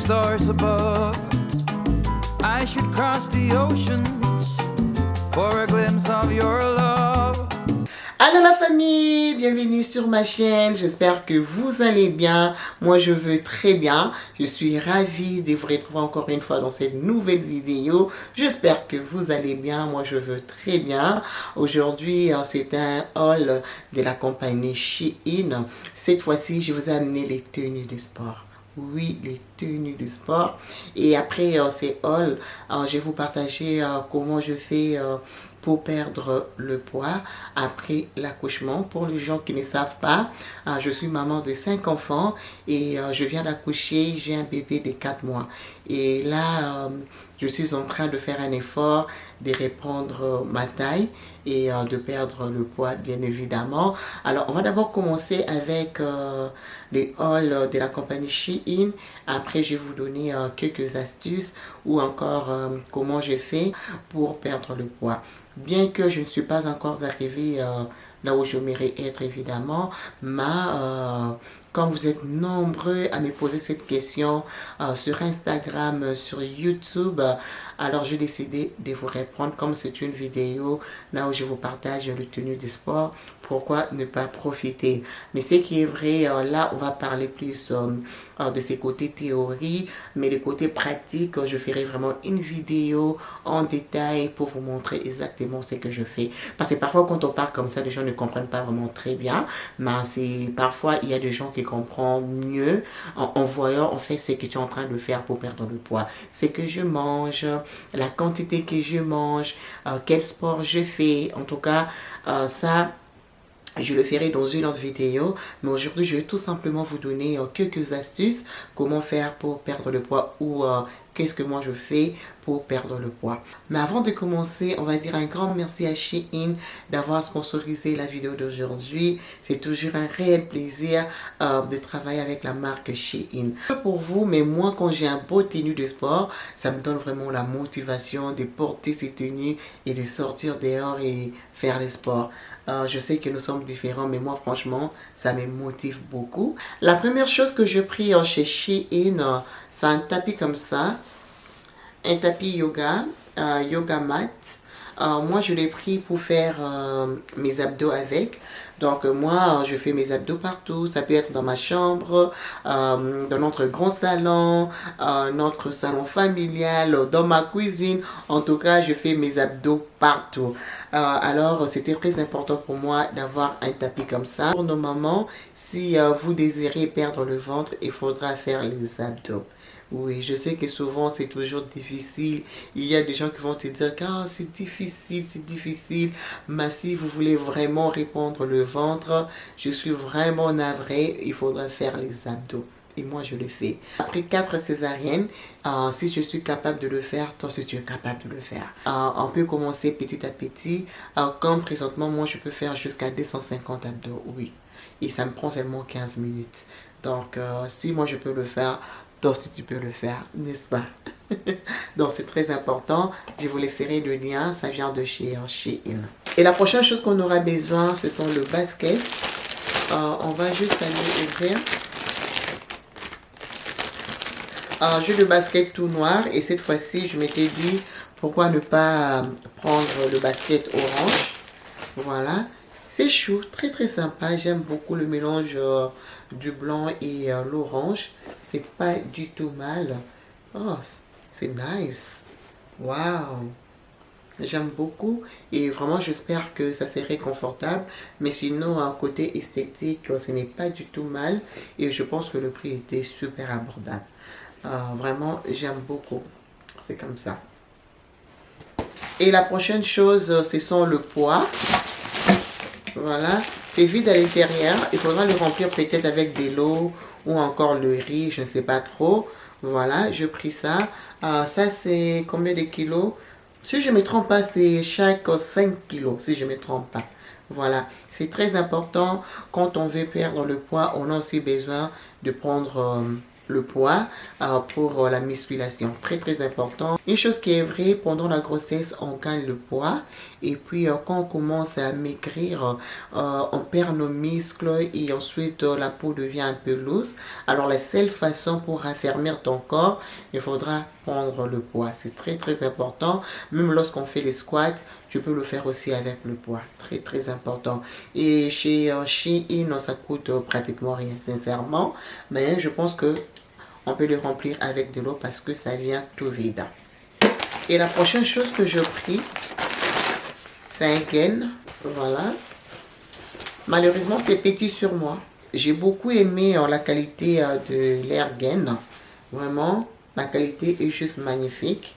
stars above. I should cross the oceans for a glimpse of your love. Allô la famille, bienvenue sur ma chaîne, j'espère que vous allez bien, moi je veux très bien, je suis ravie de vous retrouver encore une fois dans cette nouvelle vidéo, j'espère que vous allez bien, moi je veux très bien. Aujourd'hui c'est un haul de la compagnie Shein, cette fois-ci je vous ai amené les tenues de sport. Oui, les tenues de sport. Et après ces hauls, je vais vous partager comment je fais pour perdre le poids après l'accouchement. Pour les gens qui ne savent pas, je suis maman de 5 enfants et je viens d'accoucher, j'ai un bébé de 4 mois. Et là, je suis en train de faire un effort de reprendre ma taille et de perdre le poids, bien évidemment. Alors, on va d'abord commencer avec les hauls de la compagnie Shein. Après, je vais vous donner quelques astuces ou encore comment j'ai fait pour perdre le poids. Bien que je ne suis pas encore arrivée là où j'aimerais être, évidemment, mais quand vous êtes nombreux à me poser cette question sur Instagram, sur YouTube, alors j'ai décidé de vous répondre comme c'est une vidéo là où je vous partage le tenue de sport. Pourquoi ne pas profiter? Mais ce qui est vrai, là on va parler plus de ces côtés théorie, mais les côtés pratiques, je ferai vraiment une vidéo en détail pour vous montrer exactement ce que je fais. Parce que parfois quand on parle comme ça, les gens ne comprennent pas vraiment très bien, mais parfois il y a des gens qui comprennent mieux en voyant en fait ce que tu es en train de faire pour perdre le poids. Ce que je mange, la quantité que je mange, quel sport je fais, en tout cas ça je le ferai dans une autre vidéo, mais aujourd'hui je vais tout simplement vous donner quelques astuces, comment faire pour perdre le poids ou qu'est-ce que moi je fais pour perdre le poids. Mais avant de commencer, on va dire un grand merci à Shein d'avoir sponsorisé la vidéo d'aujourd'hui. C'est toujours un réel plaisir de travailler avec la marque Shein. Pour vous, mais moi quand j'ai un beau tenue de sport, ça me donne vraiment la motivation de porter ces tenues et de sortir dehors et faire les sports. Je sais que nous sommes différents, mais moi franchement, ça me motive beaucoup. La première chose que j'ai pris chez Shein, c'est un tapis comme ça. Un tapis yoga, yoga mat. Moi, je l'ai pris pour faire mes abdos avec. Donc, moi, je fais mes abdos partout. Ça peut être dans ma chambre, dans notre grand salon, notre salon familial, dans ma cuisine. En tout cas, je fais mes abdos partout. Alors, c'était très important pour moi d'avoir un tapis comme ça. Pour nos mamans, si vous désirez perdre le ventre, il faudra faire les abdos. Oui, je sais que souvent c'est toujours difficile. Il y a des gens qui vont te dire que c'est difficile. Mais si vous voulez vraiment répondre le ventre, je suis vraiment navrée. Il faudra faire les abdos. Et moi, je le fais. Après 4 césariennes, si je suis capable de le faire, toi si tu es capable de le faire. On peut commencer petit à petit. Comme présentement, moi, je peux faire jusqu'à 250 abdos. Oui. Et ça me prend seulement 15 minutes. Donc, si moi, je peux le faire, toi si tu peux le faire, n'est-ce pas? Donc, c'est très important. Je vous laisserai le lien. Ça vient de chez Shein. Et la prochaine chose qu'on aura besoin, ce sont le basket. On va juste aller ouvrir. J'ai le basket tout noir et cette fois-ci je m'étais dit pourquoi ne pas prendre le basket orange. Voilà, c'est chou, très très sympa. J'aime beaucoup le mélange du blanc et l'orange. C'est pas du tout mal. Oh, c'est nice. Waouh, j'aime beaucoup et vraiment j'espère que ça serait confortable, mais sinon côté esthétique ce n'est pas du tout mal et je pense que le prix était super abordable. Vraiment j'aime beaucoup, c'est comme ça. Et la prochaine chose ce sont le poids. Voilà, c'est vide à l'intérieur, il faudra le remplir peut-être avec de l'eau ou encore le riz, je ne sais pas trop. Voilà, je pris ça. Ça c'est combien de kilos? Si je ne me trompe pas, c'est chaque 5 kilos, si je ne me trompe pas. Voilà, c'est très important. Quand on veut perdre le poids, on a aussi besoin de prendre le poids pour la musculation. Très très important. Une chose qui est vraie, pendant la grossesse, on gagne le poids. Et puis quand on commence à maigrir, on perd nos muscles et ensuite la peau devient un peu loose. Alors la seule façon pour raffermir ton corps, il faudra prendre le poids. C'est très très important. Même lorsqu'on fait les squats, tu peux le faire aussi avec le poids. Très très important. Et chez Shein, ça coûte pratiquement rien, sincèrement. Mais je pense que on peut le remplir avec de l'eau parce que ça vient tout vide. Et la prochaine chose que je pris, c'est un gain. Voilà. Malheureusement, c'est petit sur moi. J'ai beaucoup aimé la qualité de l'air gain. Vraiment, la qualité est juste magnifique.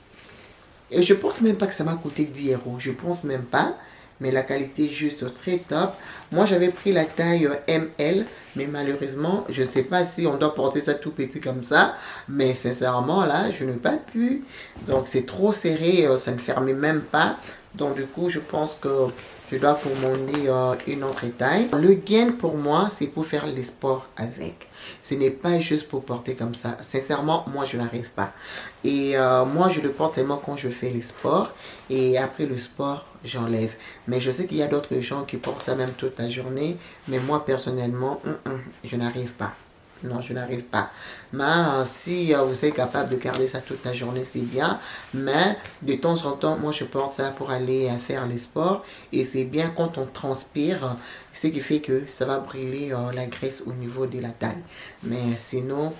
Et je pense même pas que ça m'a coûté 10 euros. Je pense même pas. Mais la qualité est juste très top. Moi, j'avais pris la taille ML. Mais malheureusement, je ne sais pas si on doit porter ça tout petit comme ça. Mais sincèrement, là, je n'ai pas pu. Donc, c'est trop serré. Ça ne fermait même pas. Donc, du coup, je pense que je dois commander une autre taille. Le gain, pour moi, c'est pour faire les sports avec. Ce n'est pas juste pour porter comme ça. Sincèrement, moi, je n'arrive pas. Et moi, je le porte seulement quand je fais les sports. Et après le sport, j'enlève. Mais je sais qu'il y a d'autres gens qui portent ça même toute la journée. Mais moi, personnellement, je n'arrive pas. Non, je n'arrive pas. Mais si vous êtes capable de garder ça toute la journée, c'est bien. Mais de temps en temps, moi, je porte ça pour aller faire les sports. Et c'est bien quand on transpire, ce qui fait que ça va brûler la graisse au niveau de la taille. Mais sinon,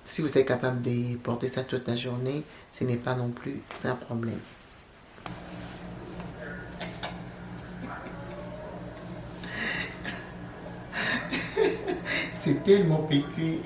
si vous êtes capable de porter ça toute la journée, ce n'est pas non plus un problème. C'est tellement petit.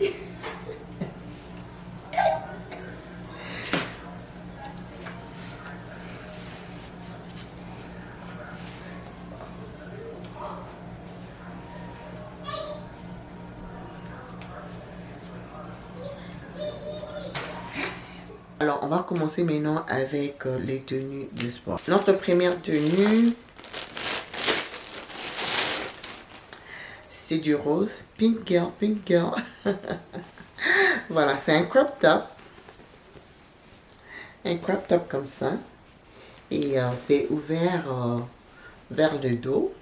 Alors, on va commencer maintenant avec les tenues de sport. Notre première tenue, c'est du rose. Pink girl, pink girl. Voilà, c'est un crop top. Un crop top comme ça. Et c'est ouvert vers le dos.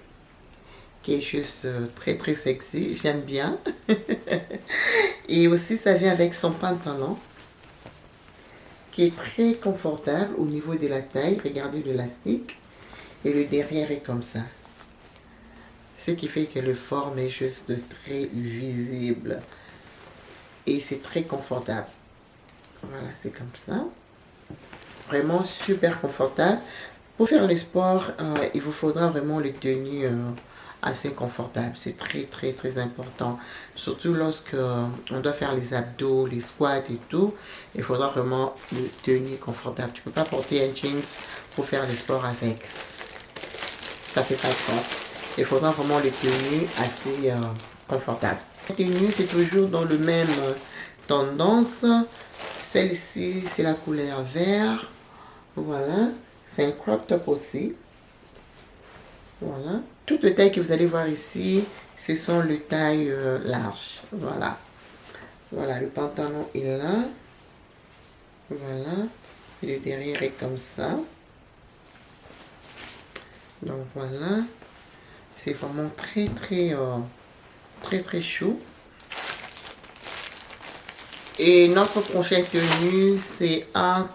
Qui est juste très très sexy. J'aime bien. Et aussi, ça vient avec son pantalon. Qui est très confortable au niveau de la taille. Regardez l'élastique. Et le derrière est comme ça. Ce qui fait que le forme est juste très visible. Et c'est très confortable. Voilà, c'est comme ça. Vraiment super confortable. Pour faire les sports, il vous faudra vraiment les tenues assez confortables. C'est très très très important. Surtout lorsque on doit faire les abdos, les squats et tout. Il faudra vraiment une tenue confortable. Tu ne peux pas porter un jeans pour faire des sports avec. Ça fait pas de sens. Il faudra vraiment les tenues assez confortables. La tenue, c'est toujours dans le même tendance. Celle-ci, c'est la couleur vert. Voilà. C'est un crop top aussi. Voilà. Toutes les tailles que vous allez voir ici, ce sont les tailles larges. Voilà. Voilà, le pantalon est là. Voilà. Et le derrière est comme ça. Donc voilà. C'est vraiment très très chaud. Et notre prochaine tenue, c'est un,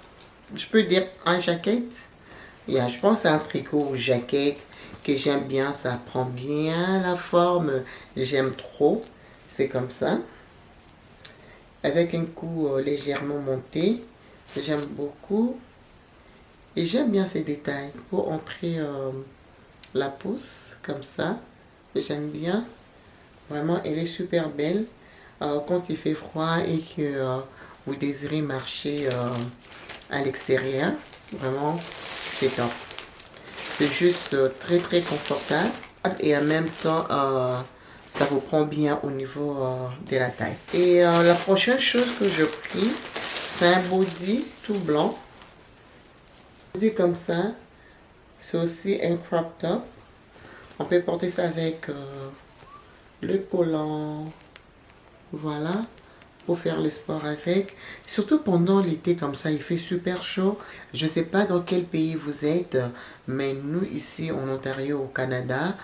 je peux dire un jacket. Yeah, je pense que c'est un tricot ou jacket que j'aime bien. Ça prend bien la forme. J'aime trop. C'est comme ça. Avec un cou légèrement monté. J'aime beaucoup. Et j'aime bien ces détails. Pour entrer la pousse comme ça. J'aime bien. Vraiment, elle est super belle. Quand il fait froid et que vous désirez marcher à l'extérieur, vraiment, c'est top. C'est juste très très confortable et en même temps, ça vous prend bien au niveau de la taille. Et la prochaine chose que je pris, c'est un body tout blanc. Body comme ça, c'est aussi un crop top. On peut porter ça avec le collant. Voilà, pour faire le sport avec. Surtout pendant l'été comme ça, il fait super chaud. Je ne sais pas dans quel pays vous êtes, mais nous ici en Ontario, au Canada,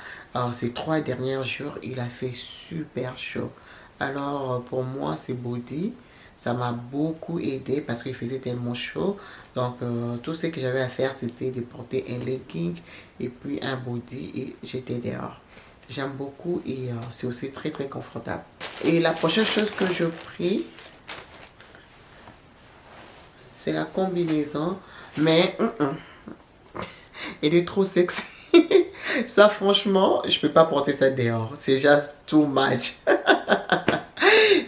ces 3 derniers jours, il a fait super chaud. Alors pour moi, c'est body. Ça m'a beaucoup aidé parce qu'il faisait tellement chaud. Donc tout ce que j'avais à faire, c'était de porter un legging et puis un body et j'étais dehors. J'aime beaucoup et c'est aussi très très confortable. Et la prochaine chose que je pris, c'est la combinaison. Mais elle est trop sexy. Ça franchement, je peux pas porter ça dehors. C'est juste too much.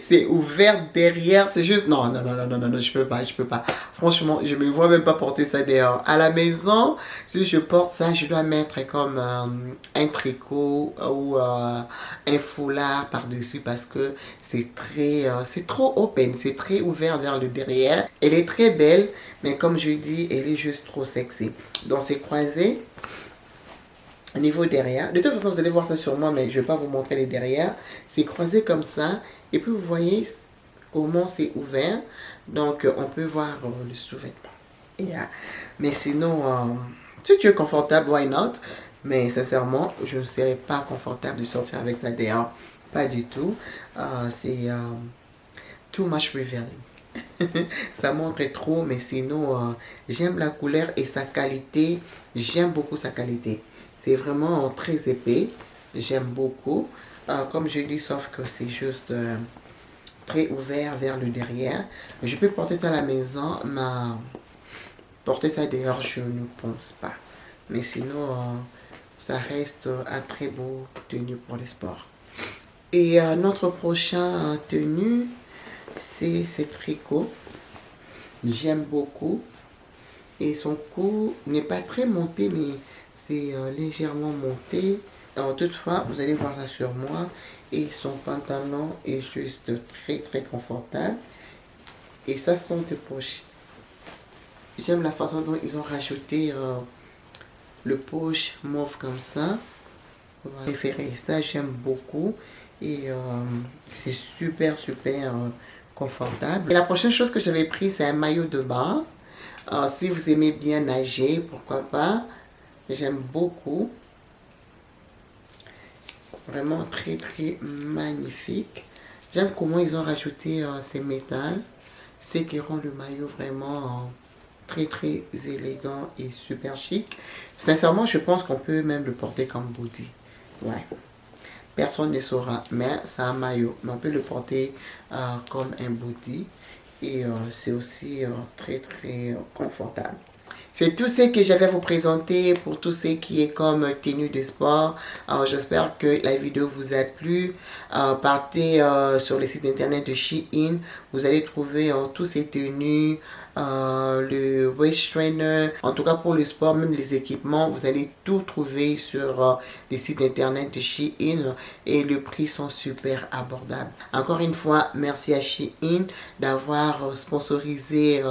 C'est ouvert derrière, c'est juste... Non, non, non, non, non, non, non, je peux pas, je peux pas. Franchement, je me vois même pas porter ça dehors. À la maison, si je porte ça, je dois mettre comme un tricot ou un foulard par-dessus parce que c'est trop open, c'est très ouvert vers le derrière. Elle est très belle, mais comme je dis, elle est juste trop sexy. Donc c'est croisé. Au niveau derrière, de toute façon vous allez voir ça sur moi, mais je vais pas vous montrer les derrière. C'est croisé comme ça et puis vous voyez comment c'est ouvert, donc on peut voir le sous-vêtement. Mais sinon si tu es confortable, why not, mais sincèrement je ne serais pas confortable de sortir avec ça dehors, pas du tout. C'est too much revealing. Ça montre trop, mais sinon j'aime la couleur et sa qualité. J'aime beaucoup sa qualité. C'est vraiment très épais. J'aime beaucoup. Comme je dis, sauf que c'est juste très ouvert vers le derrière. Je peux porter ça à la maison, mais porter ça dehors, je ne pense pas. Mais sinon, ça reste un très beau tenue pour les sports. Et notre prochain tenue, c'est ce tricot. J'aime beaucoup. Et son cou n'est pas très monté, mais c'est légèrement monté. Alors toutefois, vous allez voir ça sur moi. Et son pantalon est juste très très confortable. Et ça sont des poches. J'aime la façon dont ils ont rajouté le poche mauve comme ça. Voilà. Préféré. Ça j'aime beaucoup. Et c'est super super confortable. Et la prochaine chose que j'avais pris, c'est un maillot de bain. Si vous aimez bien nager, pourquoi pas. J'aime beaucoup. Vraiment très très magnifique. J'aime comment ils ont rajouté ces métals. Ce qui rend le maillot vraiment très très élégant et super chic. Sincèrement, je pense qu'on peut même le porter comme body. Ouais. Personne ne saura, mais c'est un maillot. Mais on peut le porter comme un body. Et c'est aussi très très confortable. C'est tout ce que j'avais à vous présenter pour tout ce qui est comme tenue de sport. J'espère que la vidéo vous a plu. Partez sur le site internet de Shein. Vous allez trouver tous ces tenues, le waist trainer. En tout cas pour le sport, même les équipements, vous allez tout trouver sur le site internet de Shein. Et les prix sont super abordables. Encore une fois, merci à Shein d'avoir sponsorisé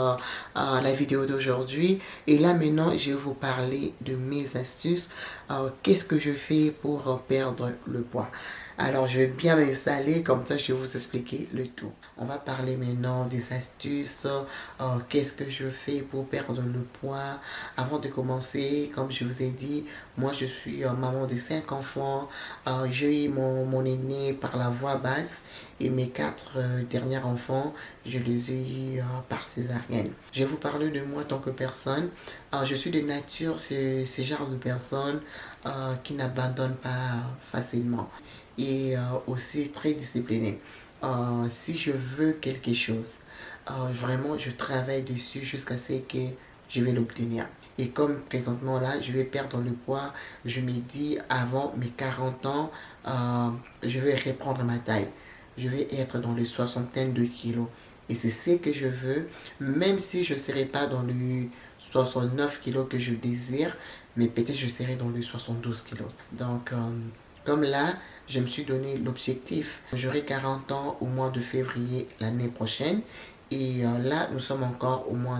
la vidéo d'aujourd'hui. Et là maintenant, je vais vous parler de mes astuces. Qu'est-ce que je fais pour perdre le poids? Alors, je vais bien m'installer, comme ça je vais vous expliquer le tout. On va parler maintenant des astuces. Qu'est-ce que je fais pour perdre le poids? Avant de commencer, comme je vous ai dit, moi je suis maman de 5 enfants. J'ai eu mon aîné par la voie basse et mes 4 derniers enfants, je les ai eu par césarienne. Je vais vous parler de moi en tant que personne. Je suis de nature ce genre de personne qui n'abandonne pas facilement. Et aussi très discipliné. Si je veux quelque chose, vraiment je travaille dessus jusqu'à ce que je vais l'obtenir. Et comme présentement là, je vais perdre le poids, je me dis avant mes 40 ans, je vais reprendre ma taille. Je vais être dans les 62 kilos. Et c'est ce que je veux, même si je ne serai pas dans les 69 kilos que je désire, mais peut-être je serai dans les 72 kilos. Donc, comme là, je me suis donné l'objectif. J'aurai 40 ans au mois de février l'année prochaine. Et là, nous sommes encore au mois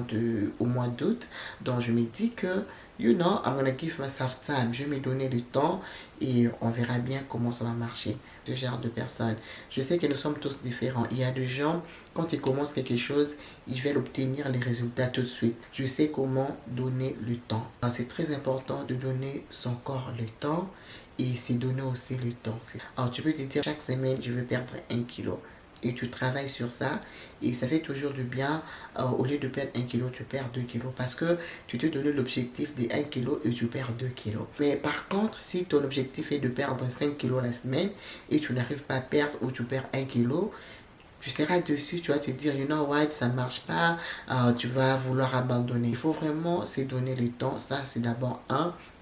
d'août. Donc, je me dis que, you know, I'm gonna give myself time. Je vais me donner le temps et on verra bien comment ça va marcher. ce genre de personnes. Je sais que nous sommes tous différents. Il y a des gens, quand ils commencent quelque chose, ils veulent obtenir les résultats tout de suite. Je sais comment donner le temps. C'est très important de donner son corps le temps et c'est donner aussi le temps. Alors tu peux te dire chaque semaine, je veux perdre 1 kilo. Et tu travailles sur ça et ça fait toujours du bien. Au lieu de perdre 1 kilo, tu perds 2 kilos parce que tu te donnes l'objectif de 1 kilo et tu perds 2 kilos. Mais par contre, si ton objectif est de perdre 5 kilos la semaine et tu n'arrives pas à perdre ou tu perds 1 kilo, tu seras dessus, tu vas te dire, you know what, ça ne marche pas, tu vas vouloir abandonner. Il faut vraiment se donner le temps. Ça, c'est d'abord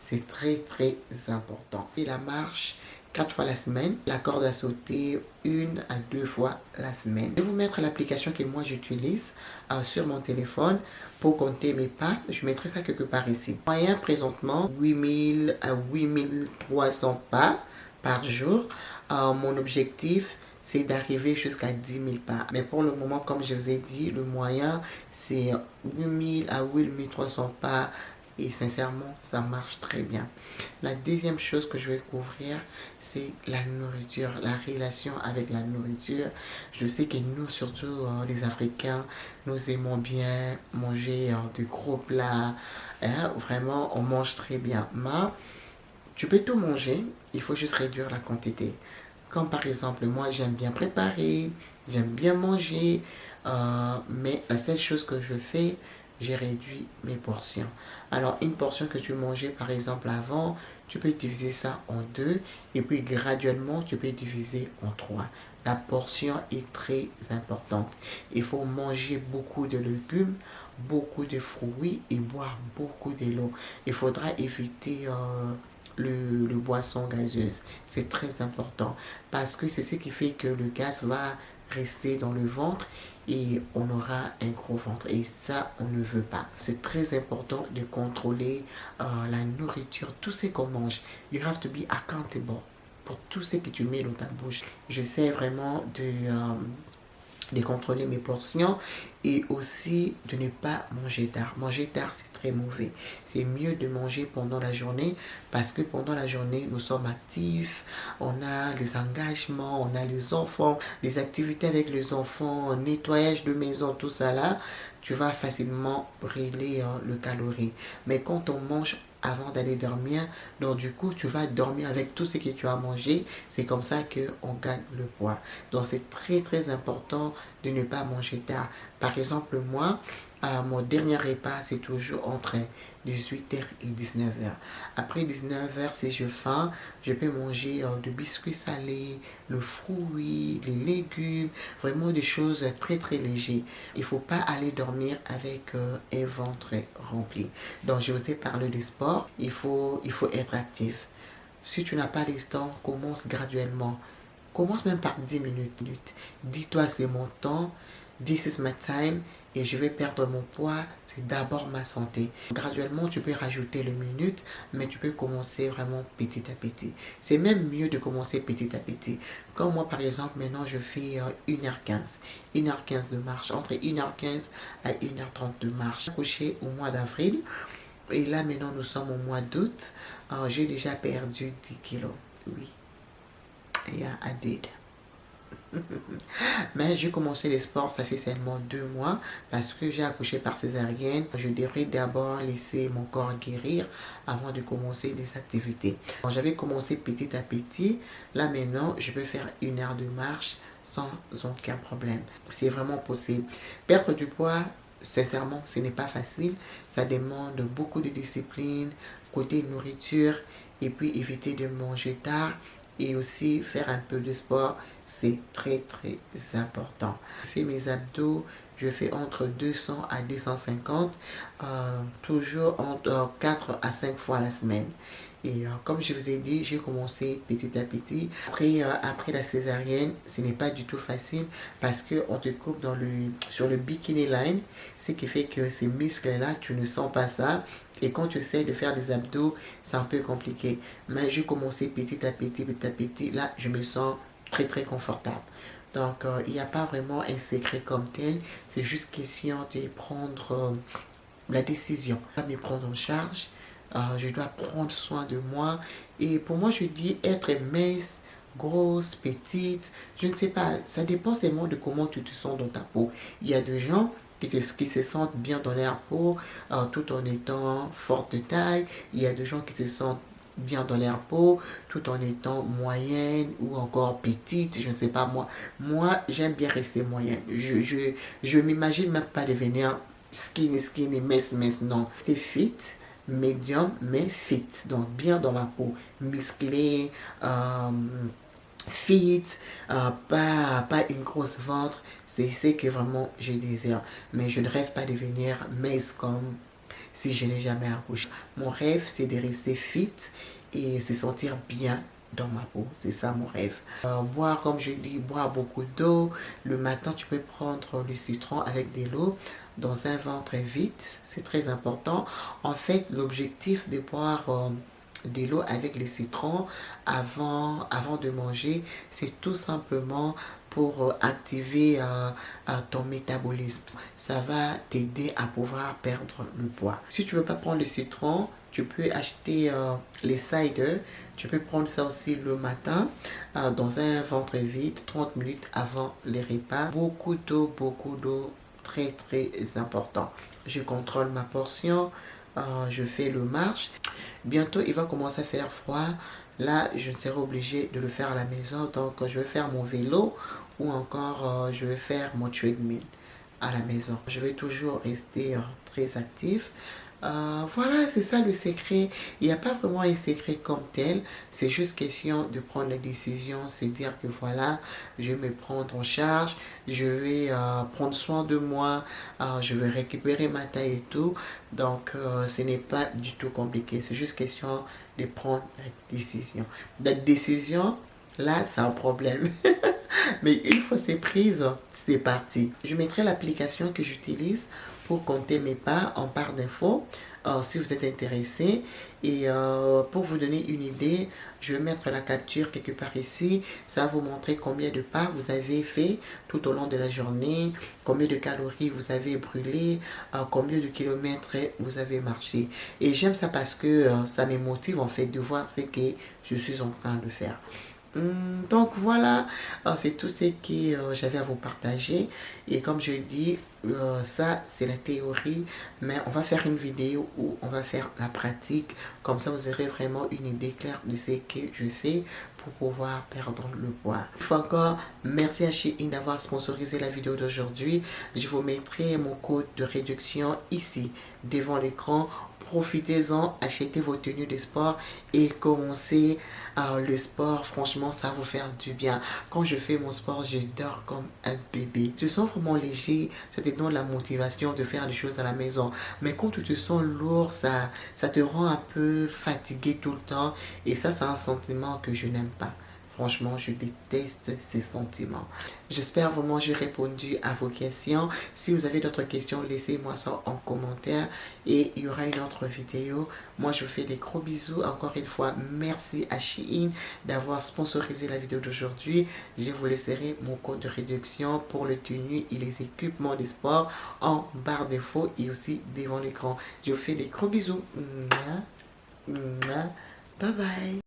c'est très très important. Et la marche 4 fois la semaine, la corde à sauter 1 à 2 fois la semaine. Je vais vous mettre l'application que moi j'utilise sur mon téléphone pour compter mes pas. Je mettrai ça quelque part ici. Moyen présentement 8000 à 8300 pas par jour. Mon objectif c'est d'arriver jusqu'à 10 000 pas. Mais pour le moment, comme je vous ai dit, le moyen c'est 8000 à 8300 pas. Et sincèrement, ça marche très bien. La deuxième chose que je vais couvrir, c'est la nourriture, la relation avec la nourriture. Je sais que nous, surtout les Africains, nous aimons bien manger de gros plats. Vraiment, on mange très bien. Mais tu peux tout manger, il faut juste réduire la quantité. Comme par exemple, moi, j'aime bien préparer, j'aime bien manger. Mais la seule chose que je fais, j'ai réduit mes portions. Alors, une portion que tu mangeais par exemple avant, tu peux diviser ça en 2 et puis graduellement, tu peux diviser en 3. La portion est très importante. Il faut manger beaucoup de légumes, beaucoup de fruits et boire beaucoup d'eau. Il faudra éviter le boisson gazeuse. C'est très important parce que c'est ce qui fait que le gaz va rester dans le ventre et on aura un gros ventre et ça on ne veut pas. C'est très important de contrôler la nourriture, tout ce qu'on mange. You have to be accountable pour tout ce que tu mets dans ta bouche. J'essaie vraiment de contrôler mes portions et aussi de ne pas manger tard. Manger tard, c'est très mauvais. C'est mieux de manger pendant la journée parce que pendant la journée, nous sommes actifs, on a les engagements, on a les enfants, les activités avec les enfants, nettoyage de maison, tout ça là, tu vas facilement brûler le calorie. Mais quand on mange avant d'aller dormir, donc du coup tu vas dormir avec tout ce que tu as mangé. C'est comme ça qu'on gagne le poids. Donc c'est très très important de ne pas manger tard. Par exemple moi, mon dernier repas c'est toujours entre 18h et 19h. Après 19h, si j'ai faim, je peux manger de biscuits salés, le fruit, les légumes, vraiment des choses très très légères. Il ne faut pas aller dormir avec un ventre rempli. Donc je vous ai parlé de sport, il faut être actif. Si tu n'as pas le temps, commence graduellement. Commence même par 10 minutes. Dis-toi c'est mon temps, this is my time. Et je vais perdre mon poids, c'est d'abord ma santé. Graduellement, tu peux rajouter les minutes, mais tu peux commencer vraiment petit à petit. C'est même mieux de commencer petit à petit. Comme moi, par exemple, maintenant, je fais 1h15. 1h15 de marche, entre 1h15 à 1h30 de marche. J'ai accouché au mois d'avril. Et là, maintenant, nous sommes au mois d'août. J'ai déjà perdu 10 kilos. Oui. Yeah, I did. Mais j'ai commencé les sports, ça fait seulement 2 mois parce que j'ai accouché par césarienne. Je devrais d'abord laisser mon corps guérir avant de commencer les activités. J'avais commencé petit à petit. Là maintenant, je peux faire 1 heure de marche sans aucun problème. C'est vraiment possible. Perdre du poids, sincèrement, ce n'est pas facile. Ça demande beaucoup de discipline, côté nourriture et puis éviter de manger tard. Et aussi faire un peu de sport, c'est très très important. Je fais mes abdos, je fais entre 200 à 250, toujours entre 4 à 5 fois la semaine. Et comme je vous ai dit, j'ai commencé petit à petit. Après la césarienne, ce n'est pas du tout facile parce qu'on te coupe sur le bikini line, ce qui fait que ces muscles-là, tu ne sens pas ça. Et quand tu essaies de faire les abdos, c'est un peu compliqué. Mais j'ai commencé petit à petit. Là, je me sens très très confortable. Donc, il n'y a pas vraiment un secret comme tel. C'est juste question de prendre la décision. Je dois me prendre en charge. Je dois prendre soin de moi. Et pour moi, je dis être mince grosse, petite, je ne sais pas, ça dépend seulement de comment tu te sens dans ta peau. Il y a des gens qui se sentent bien dans leur peau tout en étant forte de taille. Il y a des gens qui se sentent bien dans leur peau tout en étant moyenne ou encore petite, je ne sais pas moi. Moi, j'aime bien rester moyenne. Je m'imagine même pas devenir skinny, mince, non. C'est fit, médium, mais fit. Donc, bien dans ma peau, musclé, fit, pas une grosse ventre. C'est ce que vraiment je désire. Mais je ne rêve pas de devenir mince comme si je n'ai jamais accouché. Mon rêve, c'est de rester fit et se sentir bien dans ma peau. C'est ça mon rêve. Boire, comme je dis, boire beaucoup d'eau. Le matin, tu peux prendre le citron avec de l'eau dans un ventre vide. C'est très important. En fait, l'objectif de boire de l'eau avec le citron avant de manger, c'est tout simplement pour activer ton métabolisme. Ça va t'aider à pouvoir perdre le poids. Si tu veux pas prendre le citron, tu peux acheter les cider. Tu peux prendre ça aussi le matin dans un ventre vide, 30 minutes avant les repas. Beaucoup d'eau, très important. Je contrôle ma portion, je fais le marche. Bientôt, il va commencer à faire froid. Là, je serai obligé de le faire à la maison. Donc, je vais faire mon vélo ou encore je vais faire mon treadmill à la maison. Je vais toujours rester très actif. Voilà, c'est ça le secret. Il n'y a pas vraiment un secret comme tel. C'est juste question de prendre la décision. C'est dire que voilà, je vais me prendre en charge. Je vais prendre soin de moi. Je vais récupérer ma taille et tout. Donc, ce n'est pas du tout compliqué. C'est juste question de prendre la décision. La décision, là, c'est un problème. Mais une fois c'est prise, c'est parti. Je mettrai l'application que j'utilise pour compter mes pas en barre d'infos si vous êtes intéressé. Et pour vous donner une idée, je vais mettre la capture quelque part ici. Ça va vous montrer combien de pas vous avez fait tout au long de la journée, combien de calories vous avez brûlé, combien de kilomètres vous avez marché. Et j'aime ça parce que ça me motive en fait de voir ce que je suis en train de faire. Donc voilà, c'est tout ce que j'avais à vous partager. Et comme je dis, ça c'est la théorie, mais on va faire une vidéo où on va faire la pratique. Comme ça vous aurez vraiment une idée claire de ce que je fais pour pouvoir perdre le poids. Une fois encore, merci à Shein d'avoir sponsorisé la vidéo d'aujourd'hui. Je vous mettrai mon code de réduction ici devant l'écran. Profitez-en, achetez vos tenues de sport et commencez le sport. Franchement, ça va vous faire du bien. Quand je fais mon sport, je dors comme un bébé. Tu te sens vraiment léger, ça te donne la motivation de faire des choses à la maison. Mais quand tu te sens lourd, ça te rend un peu fatigué tout le temps. Et ça, c'est un sentiment que je n'aime pas. Franchement, je déteste ces sentiments. J'espère vraiment que j'ai répondu à vos questions. Si vous avez d'autres questions, laissez-moi ça en commentaire. Et il y aura une autre vidéo. Moi, je vous fais des gros bisous. Encore une fois, merci à Shein d'avoir sponsorisé la vidéo d'aujourd'hui. Je vous laisserai mon code de réduction pour le tenue et les équipements de sport en barre d'infos et aussi devant l'écran. Je vous fais des gros bisous. Bye bye.